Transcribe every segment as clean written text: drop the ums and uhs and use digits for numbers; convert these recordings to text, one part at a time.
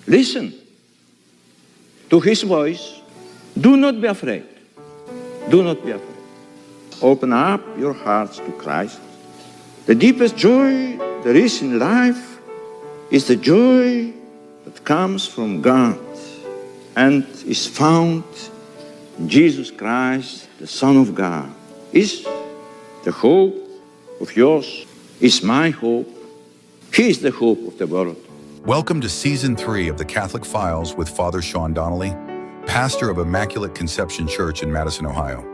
Listen to his voice. Do not be afraid. Do not be afraid. Open up your hearts to Christ. The deepest joy there is in life is the joy that comes from God and is found in Jesus Christ, the Son of God. Is the hope of yours, is my hope. He is the hope of the world. Welcome to Season 3 of the Catholic Files with Father Sean Donnelly, pastor of Immaculate Conception Church in Madison, Ohio.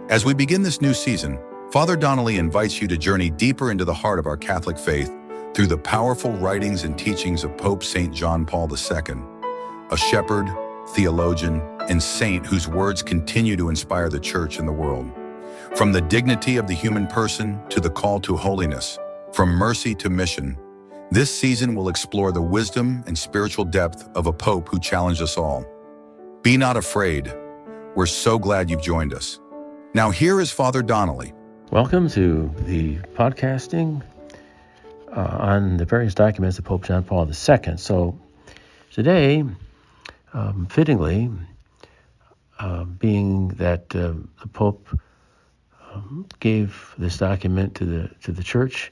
As we begin this new season, Father Donnelly invites you to journey deeper into the heart of our Catholic faith through the powerful writings and teachings of Pope St. John Paul II, a shepherd, theologian, and saint whose words continue to inspire the Church and the world. From the dignity of the human person to the call to holiness, from mercy to mission, this season will explore the wisdom and spiritual depth of a Pope who challenged us all. Be not afraid. We're so glad you've joined us. Now here is Father Donnelly. Welcome to the podcasting on the various documents of Pope John Paul II. So today, fittingly, being that the Pope gave this document to the Church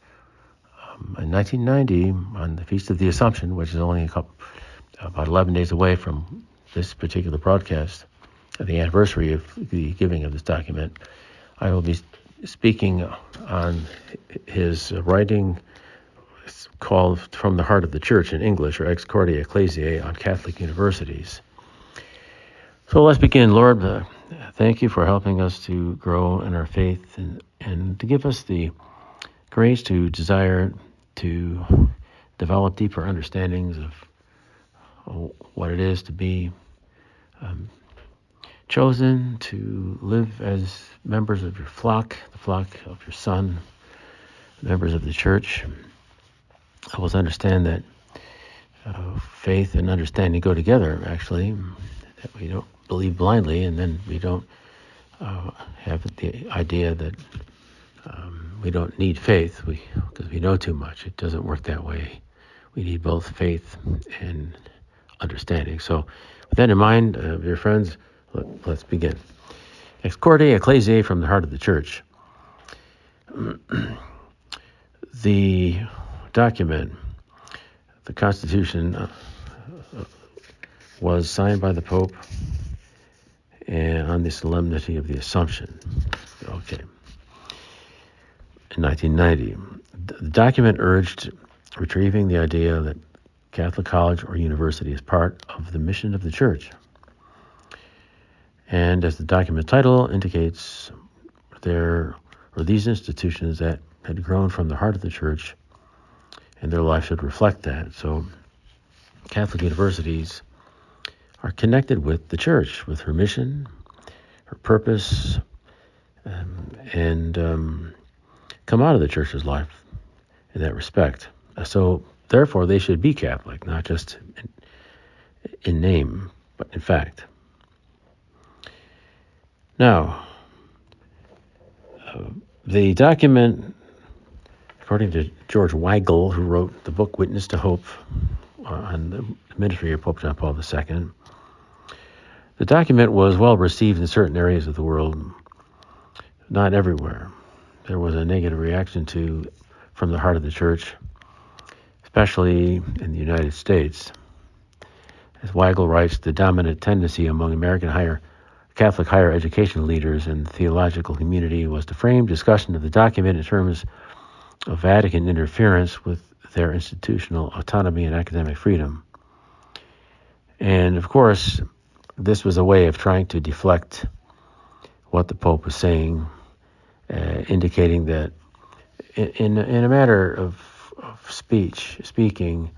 in 1990 on the Feast of the Assumption, which is only about 11 days away from this particular broadcast, the anniversary of the giving of this document, I will be speaking on his writing. It's called From the Heart of the Church in English, or Corde, Ecclesiae, on Catholic universities. So let's begin. Lord, thank you for helping us to grow in our faith and to give us the grace to desire to develop deeper understandings of what it is to be chosen to live as members of your flock, the flock of your Son, members of the Church. Help us understand that faith and understanding go together, actually, that we don't believe blindly, and then we don't have the idea that we don't need faith because we know too much. It doesn't work that way. We need both faith and understanding. So with that in mind, dear friends, let's begin. Ex Corde, Ecclesiae, from the heart of the Church. The document, the Constitution, was signed by the Pope and on the solemnity of the Assumption. Okay. In 1990. The document urged retrieving the idea that Catholic college or university is part of the mission of the Church. And as the document title indicates, there were these institutions that had grown from the heart of the Church, and their life should reflect that. So Catholic universities are connected with the Church, with her mission, her purpose, and come out of the Church's life in that respect. So therefore, they should be Catholic, not just in name, but in fact. Now, the document, according to George Weigel, who wrote the book Witness to Hope on the ministry of Pope John Paul II, the document was well received in certain areas of the world, not everywhere. There was a negative reaction from the heart of the Church, especially in the United States. As Weigel writes, the dominant tendency among American Catholic higher education leaders and the theological community was to frame discussion of the document in terms of Vatican interference with their institutional autonomy and academic freedom. And of course, this was a way of trying to deflect what the Pope was saying, indicating that in a matter of speaking,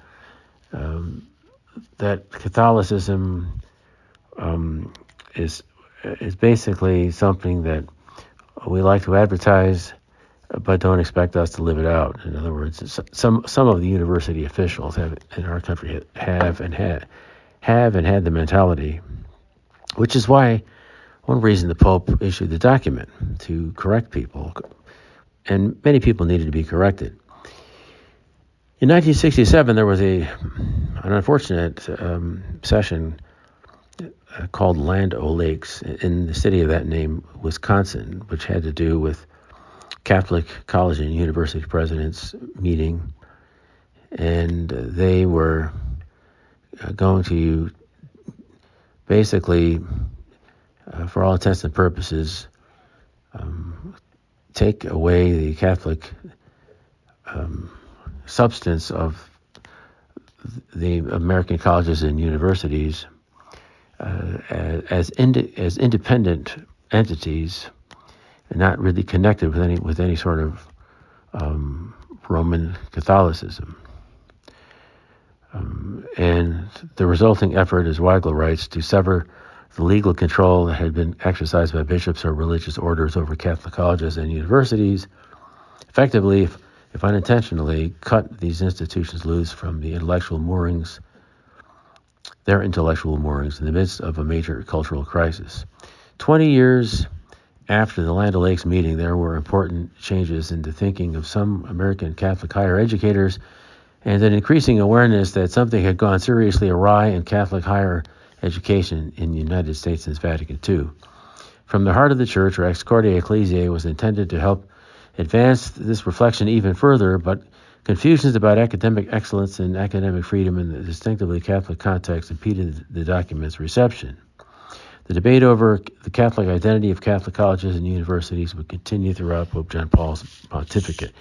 that Catholicism is basically something that we like to advertise, but don't expect us to live it out. In other words, some of the university officials in our country have had the mentality, which is why one reason the Pope issued the document, to correct people, and many people needed to be corrected. In 1967, there was a an unfortunate session called Land O'Lakes in the city of that name, Wisconsin, which had to do with Catholic college and university presidents meeting, and they were going to basically, for all intents and purposes, take away the Catholic substance of the American colleges and universities as independent entities, and not really connected with any sort of Roman Catholicism. And the resulting effort, as Weigel writes, to sever the legal control that had been exercised by bishops or religious orders over Catholic colleges and universities, effectively, if unintentionally, cut these institutions loose from their intellectual moorings in the midst of a major cultural crisis. 20 years after the Land O'Lakes meeting, there were important changes in the thinking of some American Catholic higher educators, and an increasing awareness that something had gone seriously awry in Catholic higher education in the United States since Vatican II. From the heart of the Church, or Ex Corde Ecclesiae, was intended to help advance this reflection even further, but confusions about academic excellence and academic freedom in the distinctively Catholic context impeded the document's reception. The debate over the Catholic identity of Catholic colleges and universities would continue throughout Pope John Paul's pontificate.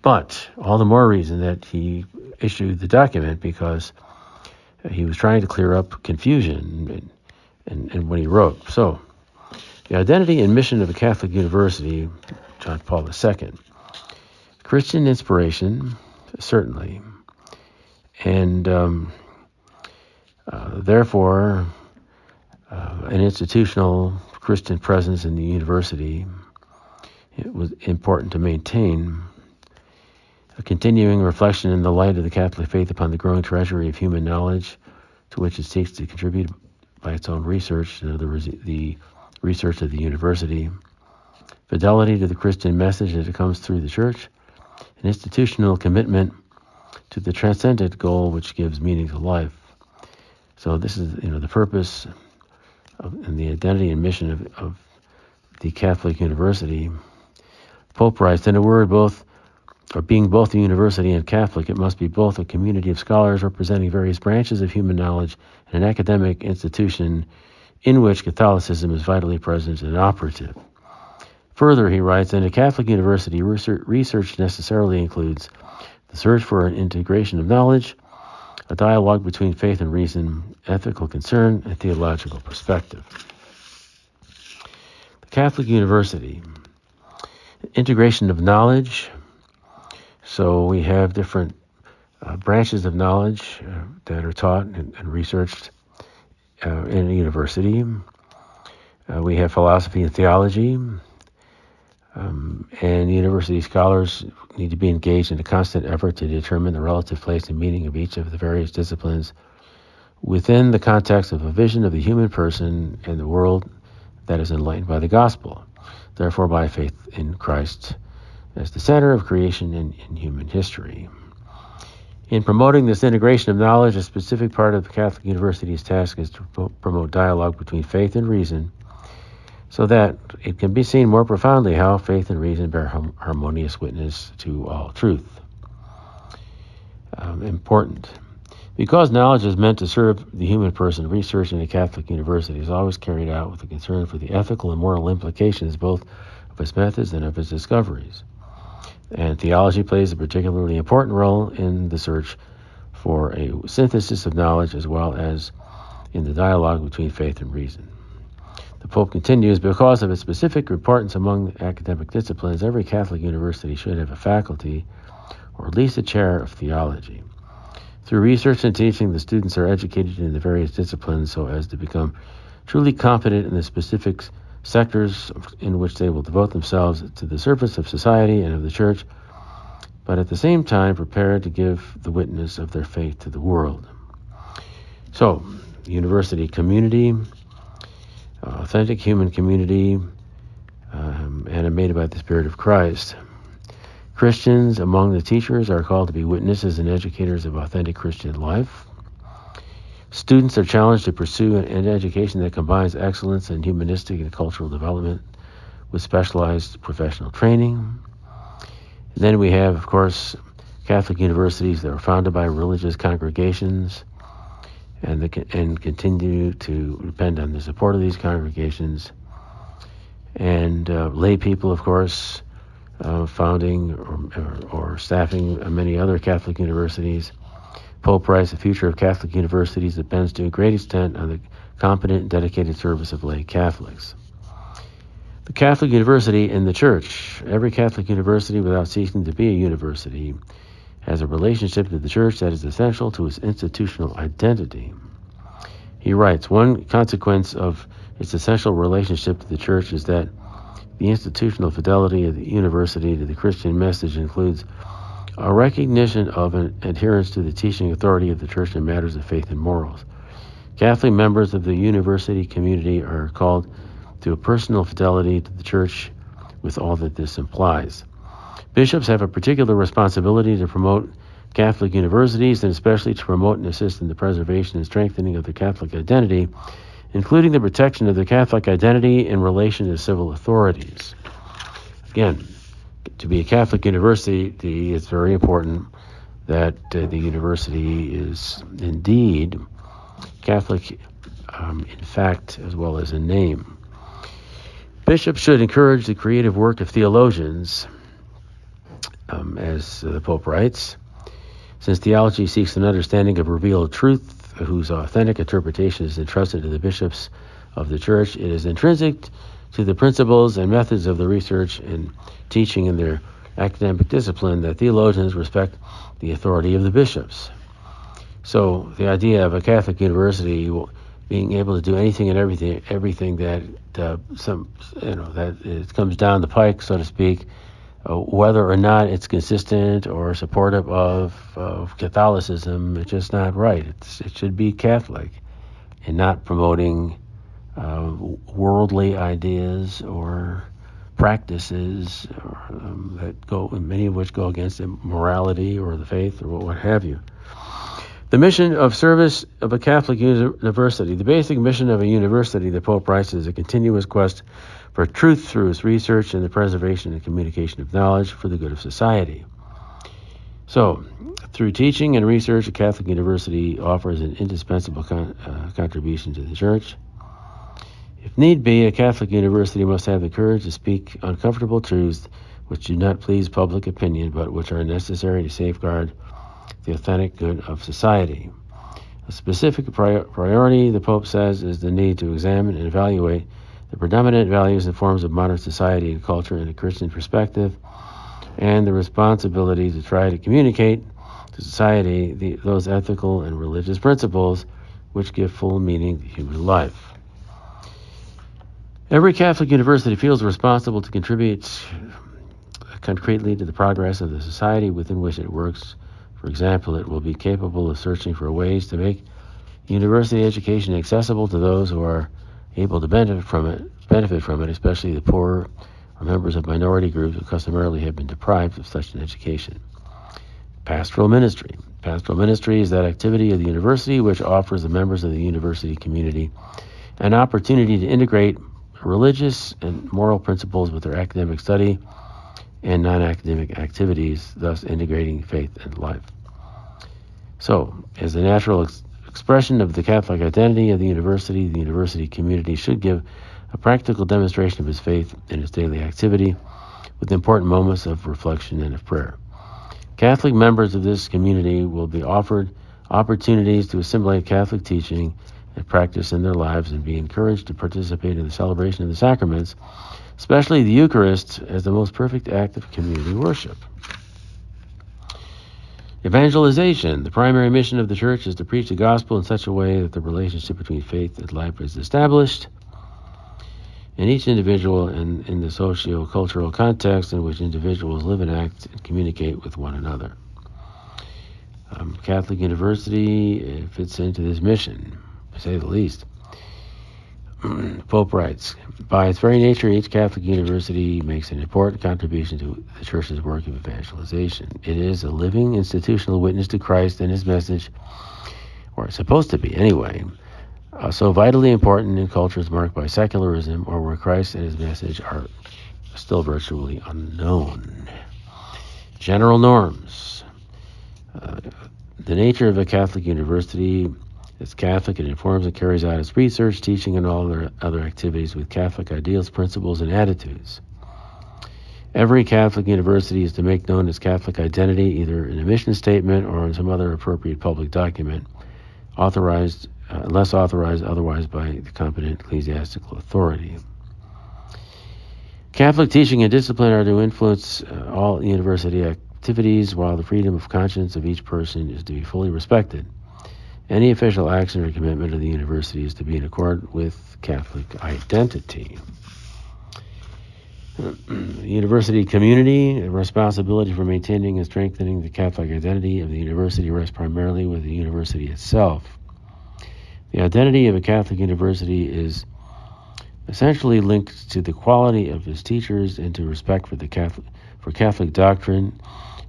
But all the more reason that he issued the document, because he was trying to clear up confusion in what he wrote. So, the identity and mission of a Catholic university, John Paul II. Christian inspiration, certainly, and therefore an institutional Christian presence in the university. It was important to maintain a continuing reflection in the light of the Catholic faith upon the growing treasury of human knowledge to which it seeks to contribute by its own research, the research of the university, fidelity to the Christian message as it comes through the Church, an institutional commitment to the transcendent goal which gives meaning to life. So this is, the purpose and the identity and mission of the Catholic University. Pope writes, in a word, being both a university and Catholic, it must be both a community of scholars representing various branches of human knowledge and an academic institution in which Catholicism is vitally present and operative. Further, he writes, in a Catholic university, research necessarily includes the search for an integration of knowledge, a dialogue between faith and reason, ethical concern, and theological perspective. The Catholic University, integration of knowledge. So we have different branches of knowledge that are taught and researched in a university. We have philosophy and theology, and university scholars need to be engaged in a constant effort to determine the relative place and meaning of each of the various disciplines within the context of a vision of the human person and the world that is enlightened by the gospel, therefore by faith in Christ as the center of creation and in human history. In promoting this integration of knowledge, a specific part of the Catholic University's task is to promote dialogue between faith and reason, so that it can be seen more profoundly how faith and reason bear harmonious witness to all truth. Important. Because knowledge is meant to serve the human person, research in a Catholic university is always carried out with a concern for the ethical and moral implications both of its methods and of its discoveries. And theology plays a particularly important role in the search for a synthesis of knowledge as well as in the dialogue between faith and reason. The Pope continues, because of its specific importance among academic disciplines, every Catholic university should have a faculty or at least a chair of theology. Through research and teaching, the students are educated in the various disciplines so as to become truly competent in the specific sectors in which they will devote themselves to the service of society and of the Church, but at the same time prepared to give the witness of their faith to the world. So, university community, authentic human community, animated by the Spirit of Christ. Christians among the teachers are called to be witnesses and educators of authentic Christian life. Students are challenged to pursue an education that combines excellence in humanistic and cultural development with specialized professional training. And then we have, of course, Catholic universities that are founded by religious congregations and continue to depend on the support of these congregations. And lay people, of course, founding or staffing many other Catholic universities. Pope writes, the future of Catholic universities depends to a great extent on the competent and dedicated service of lay Catholics. The Catholic university in the Church. Every Catholic university, without ceasing to be a university, has a relationship to the Church that is essential to its institutional identity. He writes, one consequence of its essential relationship to the Church is that the institutional fidelity of the university to the Christian message includes a recognition of an adherence to the teaching authority of the Church in matters of faith and morals. Catholic members of the university community are called to a personal fidelity to the Church with all that this implies. Bishops have a particular responsibility to promote Catholic universities and especially to promote and assist in the preservation and strengthening of the Catholic identity, including the protection of the Catholic identity in relation to civil authorities. Again, to be a Catholic university, it's very important that the university is indeed Catholic in fact as well as in name. Bishops should encourage the creative work of theologians, as the Pope writes, since theology seeks an understanding of revealed truth whose authentic interpretation is entrusted to the bishops of the Church. It is intrinsic to the principles and methods of the research and teaching in their academic discipline that theologians respect the authority of the bishops. So the idea of a Catholic university being able to do anything and everything that that it comes down the pike, so to speak, whether or not it's consistent or supportive of Catholicism, it's just not right. It should be Catholic and not promoting worldly ideas or practices many of which go against the morality or the faith or what have you. The mission of service of a Catholic university. The basic mission of a university, the Pope writes, is a continuous quest for truth through its research and the preservation and communication of knowledge for the good of society. So, through teaching and research, a Catholic university offers an indispensable contribution to the Church. If need be, a Catholic university must have the courage to speak uncomfortable truths which do not please public opinion, but which are necessary to safeguard the authentic good of society. A specific priority, the Pope says, is the need to examine and evaluate the predominant values and forms of modern society and culture in a Christian perspective, and the responsibility to try to communicate to society those ethical and religious principles which give full meaning to human life. Every Catholic university feels responsible to contribute concretely to the progress of the society within which it works. For example, it will be capable of searching for ways to make university education accessible to those who are able to benefit from it, especially the poor or members of minority groups who customarily have been deprived of such an education. Pastoral ministry. Pastoral ministry is that activity of the university which offers the members of the university community an opportunity to integrate religious and moral principles with their academic study and non-academic activities, thus integrating faith and life. So, as the natural expression of the Catholic identity of the university community should give a practical demonstration of its faith in its daily activity with important moments of reflection and of prayer. Catholic members of this community will be offered opportunities to assimilate Catholic teaching and practice in their lives and be encouraged to participate in the celebration of the sacraments, especially the Eucharist, as the most perfect act of community worship. Evangelization. The primary mission of the Church is to preach the gospel in such a way that the relationship between faith and life is established in each individual and in the socio-cultural context in which individuals live and act and communicate with one another. Catholic University fits into this mission, to say the least. Pope writes, by its very nature, each Catholic university makes an important contribution to the Church's work of evangelization. It is a living institutional witness to Christ and his message, or it's supposed to be anyway, so vitally important in cultures marked by secularism or where Christ and his message are still virtually unknown. General norms. The nature of a Catholic university is Catholic. It informs and carries out its research, teaching, and all other activities with Catholic ideals, principles, and attitudes. Every Catholic university is to make known its Catholic identity, either in a mission statement or in some other appropriate public document, authorized, unless authorized otherwise by the competent ecclesiastical authority. Catholic teaching and discipline are to influence all university activities, while the freedom of conscience of each person is to be fully respected. Any official action or commitment of the university is to be in accord with Catholic identity. University community, the responsibility for maintaining and strengthening the Catholic identity of the university rests primarily with the university itself. The identity of a Catholic university is essentially linked to the quality of its teachers and to respect for Catholic doctrine.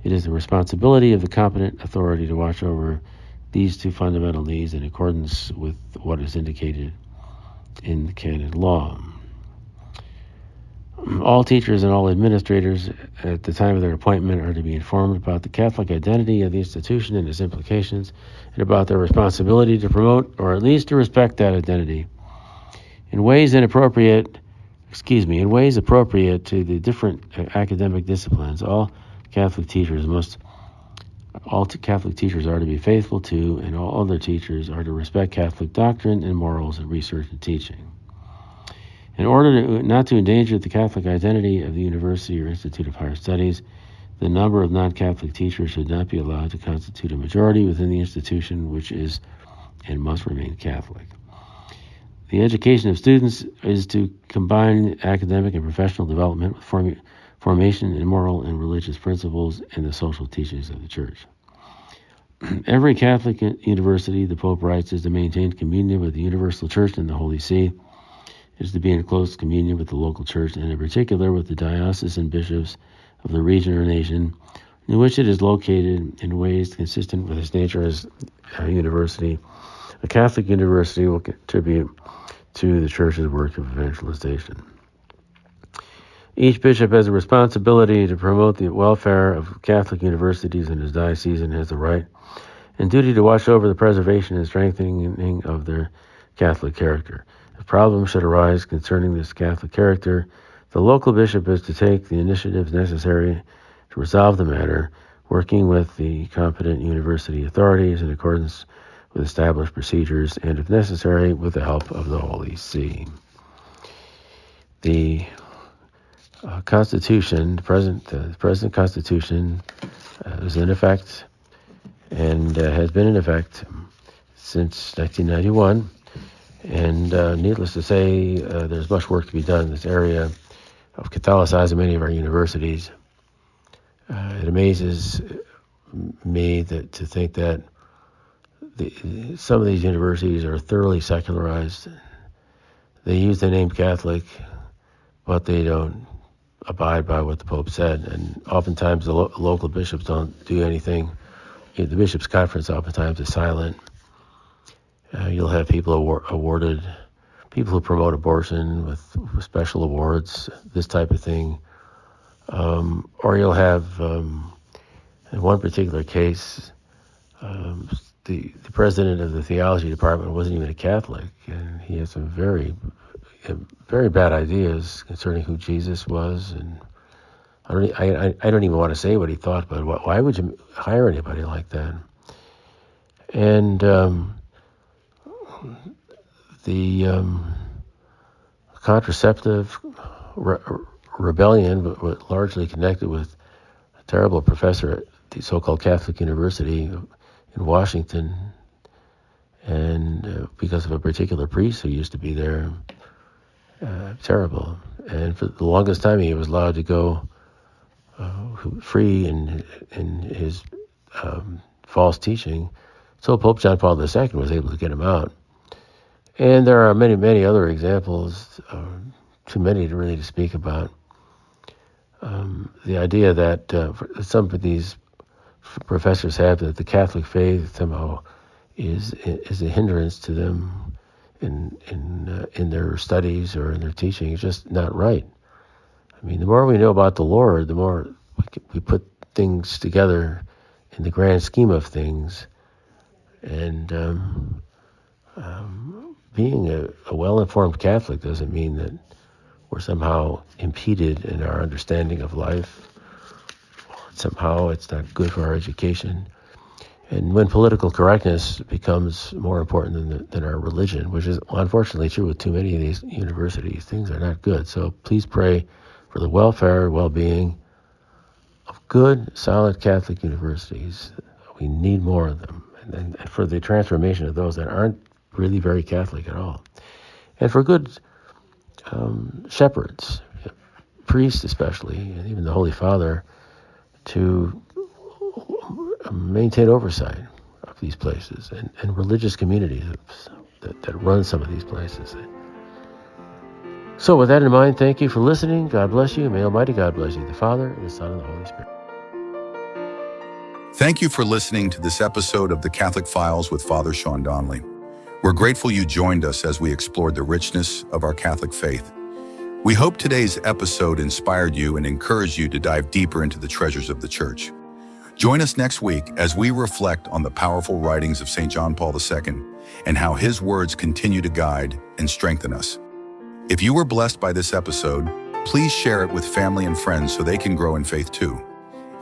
It is the responsibility of the competent authority to watch over these two fundamental needs in accordance with what is indicated in the canon law. All teachers and all administrators at the time of their appointment are to be informed about the Catholic identity of the institution and its implications, and about their responsibility to promote or at least to respect that identity in ways appropriate to the different academic disciplines. All Catholic teachers are to be faithful to, and all other teachers are to respect Catholic doctrine and morals and research and teaching. In order not to endanger the Catholic identity of the university or institute of higher studies, the number of non-Catholic teachers should not be allowed to constitute a majority within the institution, which is and must remain Catholic. The education of students is to combine academic and professional development with formation in moral and religious principles and the social teachings of the Church. Every Catholic university, the Pope writes, is to maintain communion with the Universal Church and the Holy See. It is to be in close communion with the local church, and in particular with the diocesan bishops of the region or nation in which it is located, in ways consistent with its nature as a university. A Catholic university will contribute to the Church's work of evangelization. Each bishop has a responsibility to promote the welfare of Catholic universities in his diocese, and has the right and duty to watch over the preservation and strengthening of their Catholic character. If problems should arise concerning this Catholic character, the local bishop is to take the initiatives necessary to resolve the matter, working with the competent university authorities in accordance with established procedures, and if necessary, with the help of the Holy See. The Constitution, the present Constitution, is in effect and has been in effect since 1991. And needless to say, there's much work to be done in this area of Catholicizing many of our universities. It amazes me to think that some of these universities are thoroughly secularized. They use the name Catholic, but they don't abide by what the Pope said. And oftentimes the local bishops don't do anything. The Bishops' Conference oftentimes is silent. You'll have people awarded, people who promote abortion with special awards, this type of thing. Or you'll have, in one particular case, the president of the theology department wasn't even a Catholic, and he had some very, very bad ideas concerning who Jesus was. And I don't even want to say what he thought, but why would you hire anybody like that? And the contraceptive rebellion was largely connected with a terrible professor at the so-called Catholic University in Washington, and because of a particular priest who used to be there. Terrible. And for the longest time he was allowed to go free in his false teaching, so Pope John Paul II was able to get him out. And there are many, many other examples, too many to really speak about. The idea that some of these professors have that the Catholic faith somehow is a hindrance to them in their studies or in their teaching. It's just not right. I mean, the more we know about the Lord, the more we put things together in the grand scheme of things. And being a well-informed Catholic doesn't mean that we're somehow impeded in our understanding of life, or somehow it's not good for our education. And when political correctness becomes more important than our religion, which is unfortunately true with too many of these universities, things are not good. So please pray for the welfare, well-being of good, solid Catholic universities. We need more of them. And for the transformation of those that aren't really very Catholic at all. And for good shepherds, priests especially, and even the Holy Father, to maintain oversight of these places and religious communities that run some of these places. So with that in mind, thank you for listening. God bless you. May Almighty God bless you, the Father, and the Son, and the Holy Spirit. Thank you for listening to this episode of the Catholic Files with Father Sean Donnelly. We're grateful you joined us as we explored the richness of our Catholic faith. We hope today's episode inspired you and encouraged you to dive deeper into the treasures of the Church. Join us next week as we reflect on the powerful writings of St. John Paul II and how his words continue to guide and strengthen us. If you were blessed by this episode, please share it with family and friends so they can grow in faith too.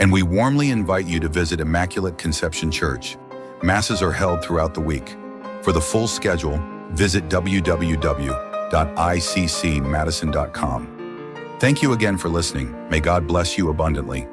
And we warmly invite you to visit Immaculate Conception Church. Masses are held throughout the week. For the full schedule, visit www.iccmadison.com. Thank you again for listening. May God bless you abundantly.